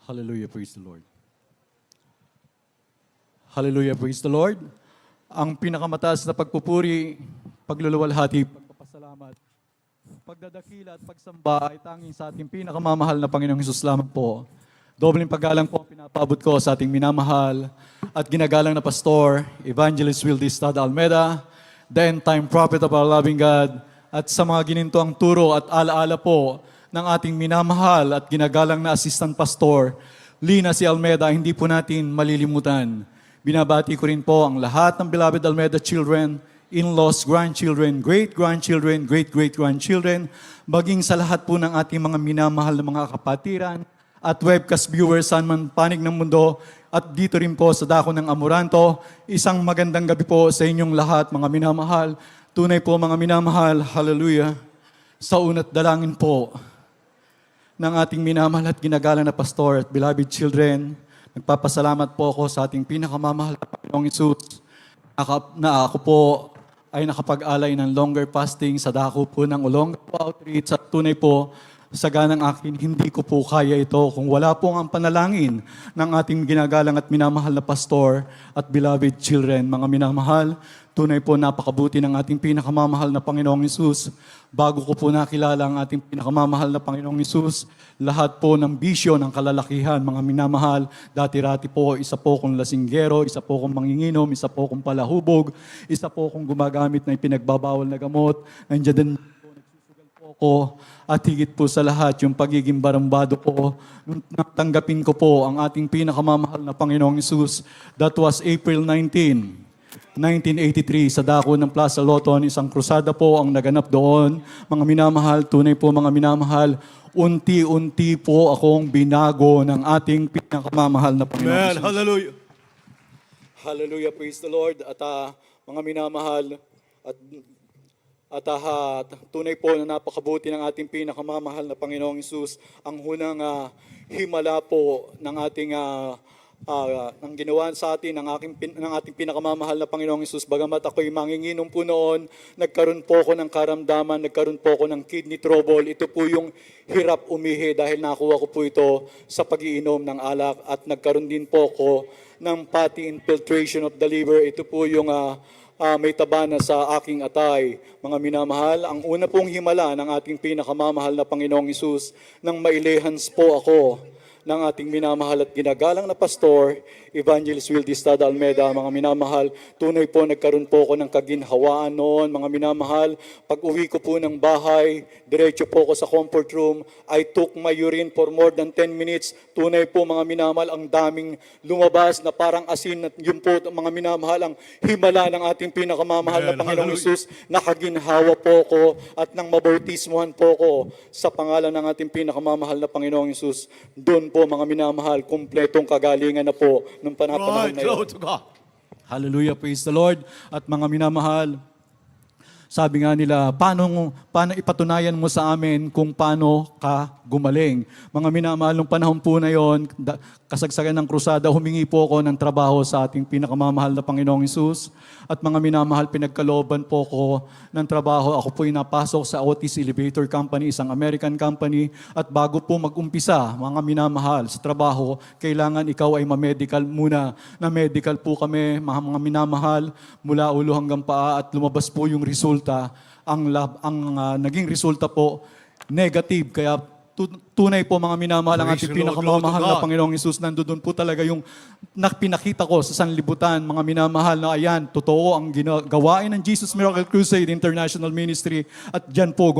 Hallelujah, praise the Lord. Hallelujah, praise the Lord. Ang pinakamataas na pagpupuri, pagluluwalhati, pagpapasalamat, pagdadakila at pagsamba ay tanging sa ating pinakamamahal na Panginoong Hesus lamang po. Dobleng paggalang po ang pinapaabot ko sa ating minamahal at ginagalang na pastor, Evangelist Wildy Stada Almeda, the end-time prophet of our loving God, at sa mga ginintuang turo at alaala po ng ating minamahal at ginagalang na assistant pastor, Lina C. Almeda, hindi po natin malilimutan. Binabati ko rin po ang lahat ng beloved Almeda children, in-laws, grandchildren, great-grandchildren, great-great-grandchildren, maging sa lahat po ng ating mga minamahal na mga kapatiran at webcast viewers saan man panig ng mundo at dito rin po sa dako ng Amoranto. Isang magandang gabi po sa inyong lahat, mga minamahal. Tunay po mga minamahal, hallelujah. Sa una't dalangin po ng ating minamahal at ginagalang na pastor at beloved children, nagpapasalamat po ako sa ating pinakamamahal na Panginoong Hesus na ako po ay nakapag-alay ng longer fasting sa dako po ng Olongapo Outreach at tunay po sa ganang akin, hindi ko po kaya ito kung wala po ang panalangin ng ating ginagalang at minamahal na pastor at beloved children. Mga minamahal, tunay po napakabuti ng ating pinakamamahal na Panginoong Hesus. Bago ko po nakilala ang ating pinakamamahal na Panginoong Hesus, lahat po ng bisyo ng kalalakihan, mga minamahal, dati-rati po, isa po kong lasinggero, isa po kong manginginom, isa po kong palahubog, isa po kong gumagamit na ipinagbabawal na gamot, nandiyan din ko at higit po sa lahat yung pagiging barambado ko nung natanggapin ko po ang ating pinakamamahal na Panginoong Hesus. That was April 19, 1983 sa dako ng Plaza Loton. Isang krusada po ang naganap doon. Mga minamahal, tunay po mga minamahal, unti-unti po akong binago ng ating pinakamamahal na Panginoong Hesus. Hallelujah. Hallelujah, praise the Lord. At mga minamahal, at tunay po na napakabuti ng ating pinakamamahal na Panginoong Hesus. Ang hunang himala po ng ating ng ginawa sa atin ng ating pinakamamahal na Panginoong Hesus. Bagamat ako'y manginginom po noon, nagkaroon po ako ng karamdaman, nagkaroon po ako ng kidney trouble. Ito po yung hirap umihi dahil nakuha ko po ito sa pag-iinom ng alak at nagkaroon din po ako ng fatty infiltration of the liver. Ito po yung may taba na sa aking atay. Mga minamahal, ang una pong himala ng ating pinakamamahal na Panginoong Hesus nang mailehans po ako ng ating minamahal at ginagalang na pastor, Evangelist Wildy Stada Almeda. Mga minamahal, tunay po nagkaroon po ako ng kaginhawaan noon. Mga minamahal, pag uwi ko po ng bahay, diretso po ako sa comfort room. I took my urine for more than 10 minutes. Tunay po mga minamahal, ang daming lumabas na parang asin. At yun po mga minamahal, ang himala ng ating pinakamamahal na Panginoong Hesus. Nakaginhawa po ko at nang mabautismuhan po ko sa pangalan ng ating pinakamamahal na Panginoong Hesus. Doon po mga minamahal, kumpletong kagalingan na po nung panahon na yun. Glory to God. Hallelujah, praise the Lord. At mga minamahal, sabi nga nila, paano ipatunayan mo sa amin kung paano ka gumaling? Mga minamahal, nung panahon po na yon, kasagsagan ng krusada, humingi po ako ng trabaho sa ating pinakamamahal na Panginoong Hesus. At mga minamahal, pinagkalooban po ko ng trabaho. Ako po'y napasok sa Otis Elevator Company, isang American company. At bago po mag-umpisa, mga minamahal, sa trabaho, kailangan ikaw ay ma-medical muna. Na-medical po kami, mga minamahal, mula ulo hanggang paa at lumabas po yung resulta. Ang naging resulta po, negative. Kaya tunay po mga minamahal ang ating pinakamamahal na Panginoong Hesus. Nandoon po talaga yung pinakita ko sa sanlibutan, mga minamahal, na ayan, totoo ang gawain ng Jesus Miracle Crusade International Ministry. At dyan po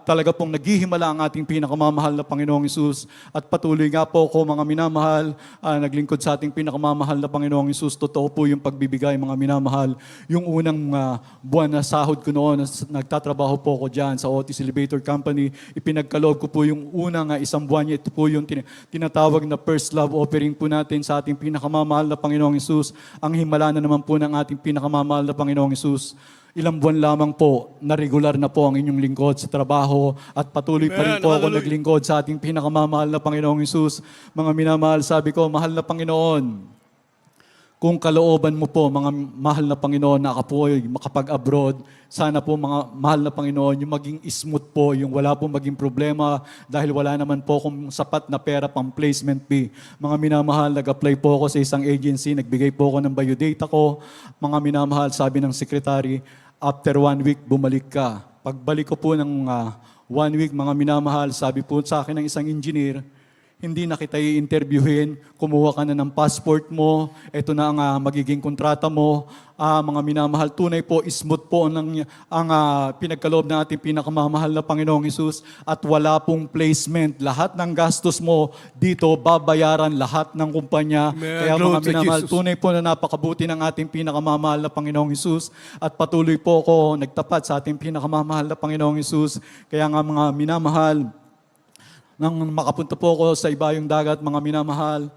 talaga pong naghihimala ang ating pinakamamahal na Panginoong Hesus. At patuloy nga po ko mga minamahal, naglingkod sa ating pinakamamahal na Panginoong Hesus. Totoo po yung pagbibigay mga minamahal. Yung unang buwan na sahod ko noon, nagtatrabaho po ko dyan sa Otis Elevator Company, ipinagkaloob ko po yung unang isang buwan niya. Ito po yung tinatawag na first love offering po natin sa ating pinakamamahal na Panginoong Hesus. Ang himala na naman po ng ating pinakamamahal na Panginoong Hesus. Ilang buwan lamang po na regular na po ang inyong lingkod sa trabaho at patuloy pa rin po ako naglingkod sa ating pinakamamahal na Panginoong Hesus. Mga minamahal, sabi ko, mahal na Panginoon, Kung kalooban mo po, mga mahal na Panginoon, na ako po ay makapag-abroad, sana po mga mahal na Panginoon, yung maging smooth po, yung wala po maging problema dahil wala naman po kung sapat na pera pang placement fee. Mga minamahal, nag-apply po ako sa isang agency, nagbigay po ako ng biodata ko. Mga minamahal, sabi ng secretary, after 1 week, bumalik ka. Pagbalik ko po ng 1 week, mga minamahal, sabi po sa akin ng isang engineer, hindi na kita i-interviewin, kumuha ka na ng passport mo, ito na ang magiging kontrata mo. Mga minamahal, tunay po, smooth po ang pinagkaloob ng ating pinakamamahal na Panginoong Hesus at wala pong placement. Lahat ng gastos mo dito, babayaran lahat ng kumpanya. Amen. Kaya mga Lord, thank you, minamahal, Jesus. tunay po na napakabuti ng ating pinakamamahal na Panginoong Hesus at patuloy po ako nagtapat sa ating pinakamamahal na Panginoong Hesus. Kaya nga mga minamahal, nang makapunta po ako sa ibayong dagat, mga minamahal,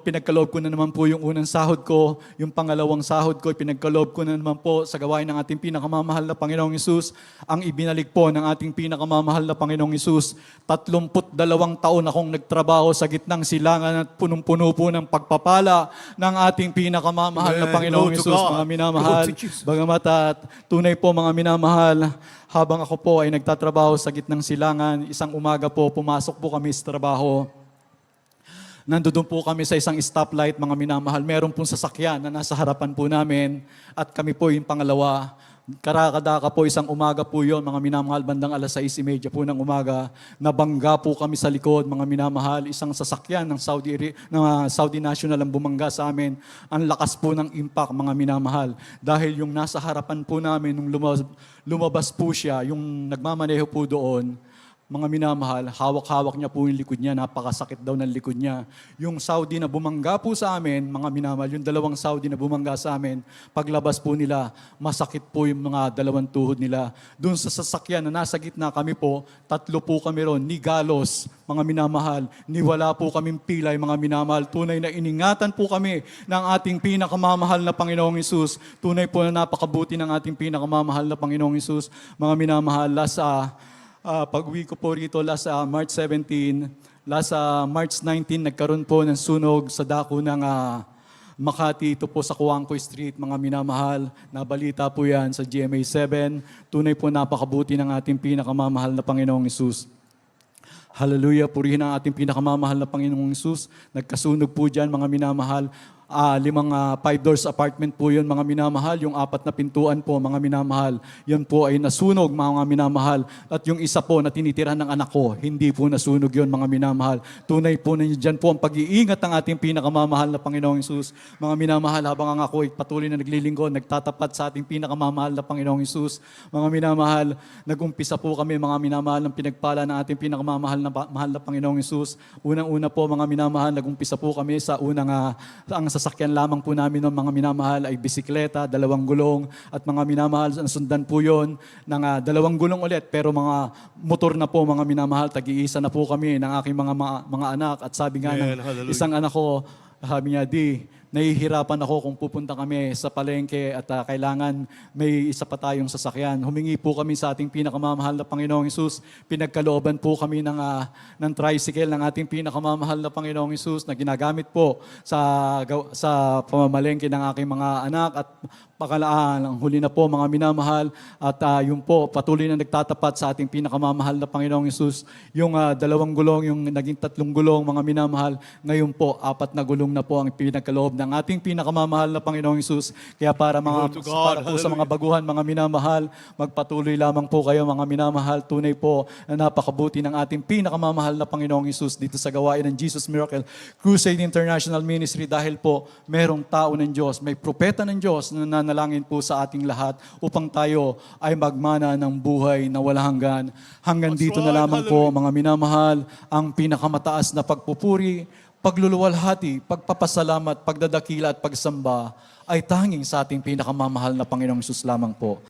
pinagkaloob ko na naman po yung unang sahod ko, yung pangalawang sahod ko, pinagkaloob ko na naman po sa gawain ng ating pinakamamahal na Panginoong Hesus. Ang ibinalik po ng ating pinakamamahal na Panginoong Hesus, 32 taon akong nagtrabaho sa gitnang silangan at punong-puno po ng pagpapala ng ating pinakamamahal na Amen. Panginoong Glory to Hesus, God. mga minamahal. Glory to Jesus. Bagamat at tunay po mga minamahal, habang ako po ay nagtatrabaho sa gitnang silangan, isang umaga po, pumasok po kami sa trabaho. Nandoon po kami sa isang stoplight, mga minamahal. Meron pong sasakyan na nasa harapan po namin at kami po yung pangalawa. Karakadaka po, isang umaga po yon, mga minamahal, bandang 6:30 po ng umaga. Nabangga po kami sa likod, mga minamahal. Isang sasakyan ng Saudi National ang bumangga sa amin. Ang lakas po ng impact, mga minamahal. Dahil yung nasa harapan po namin, nung lumabas po siya, yung nagmamaneho po doon, mga minamahal, hawak-hawak niya po yung likod niya, napakasakit daw ng likod niya. Yung Saudi na bumangga po sa amin, mga minamahal, yung dalawang Saudi na bumangga sa amin, paglabas po nila, masakit po yung mga dalawang tuhod nila. Doon sa sasakyan na nasa gitna kami po, 3 po kami ron, ni galos, mga minamahal, ni wala po kaming pilay, mga minamahal. Tunay na iningatan po kami ng ating pinakamamahal na Panginoong Hesus. Tunay po na napakabuti ng ating pinakamamahal na Panginoong Hesus. Mga minamahal, pag-uwi ko po rito last March 17, March 19, nagkaroon po ng sunog sa dako ng Makati, ito po sa Coangco Street, mga minamahal. Nabalita po yan sa GMA 7. Tunay po napakabuti ng ating pinakamamahal na Panginoong Hesus. Hallelujah, purihin ang ating pinakamamahal na Panginoong Hesus. Nagkasunog po dyan, mga minamahal. 5 doors apartment po yun, mga minamahal. Yung 4 na pintuan po, mga minamahal. Yan po ay nasunog, mga minamahal. At yung isa po na tinitirahan ng anak ko, hindi po nasunog yun, mga minamahal. Tunay po na dyan po ang pag-iingat ng ating pinakamamahal na Panginoong Hesus. Mga minamahal, habang ang ako ay patuloy na naglilingkod, nagtatapat sa ating pinakamamahal na Panginoong Hesus. Mga minamahal, nag-umpisa po kami, mga minamahal, ng pinagpala ng ating pinakamamahal na Panginoong Hesus. Unang-una po, mga minamahal, nag-umpisa po kami sa ang sasakyan lamang po namin ng mga minamahal ay bisikleta, 2 gulong, at mga minamahal, sundan po yon ng 2 gulong ulit, pero mga motor na po, mga minamahal, tag-iisa na po kami ng aking mga anak. At sabi nga Amen. ng Hallelujah. isang anak ko, sabi niya, nahihirapan ako kung pupunta kami sa palengke at kailangan may isa pa tayong sasakyan. Humingi po kami sa ating pinakamamahal na Panginoong Hesus. Pinagkalooban po kami ng tricycle ng ating pinakamamahal na Panginoong Hesus na ginagamit po sa pamamalengke ng aking mga anak. At ang huli na po, mga minamahal, at yun po, patuloy na nagtatapat sa ating pinakamamahal na Panginoong Hesus. Yung 2 gulong, yung naging 3 gulong, mga minamahal, ngayon po, 4 na gulong na po ang pinagkaloob ng ating pinakamamahal na Panginoong Hesus. Kaya para Glory to God. po sa Hallelujah. mga baguhan, mga minamahal, magpatuloy lamang po kayo, mga minamahal. Tunay po na napakabuti ng ating pinakamamahal na Panginoong Hesus dito sa gawain ng Jesus Miracle Crusade International Ministry, dahil po merong tao ng Diyos, may propeta ng Diyos na nanalangin po sa ating lahat upang tayo ay magmana ng buhay na walang hanggan. Hanggang That's dito na right. lamang po, mga minamahal, ang pinakamataas na pagpupuri, pagluluwalhati, pagpapasalamat, pagdadakila at pagsamba ay tanging sa ating pinakamamahal na Panginoong Hesus lamang po.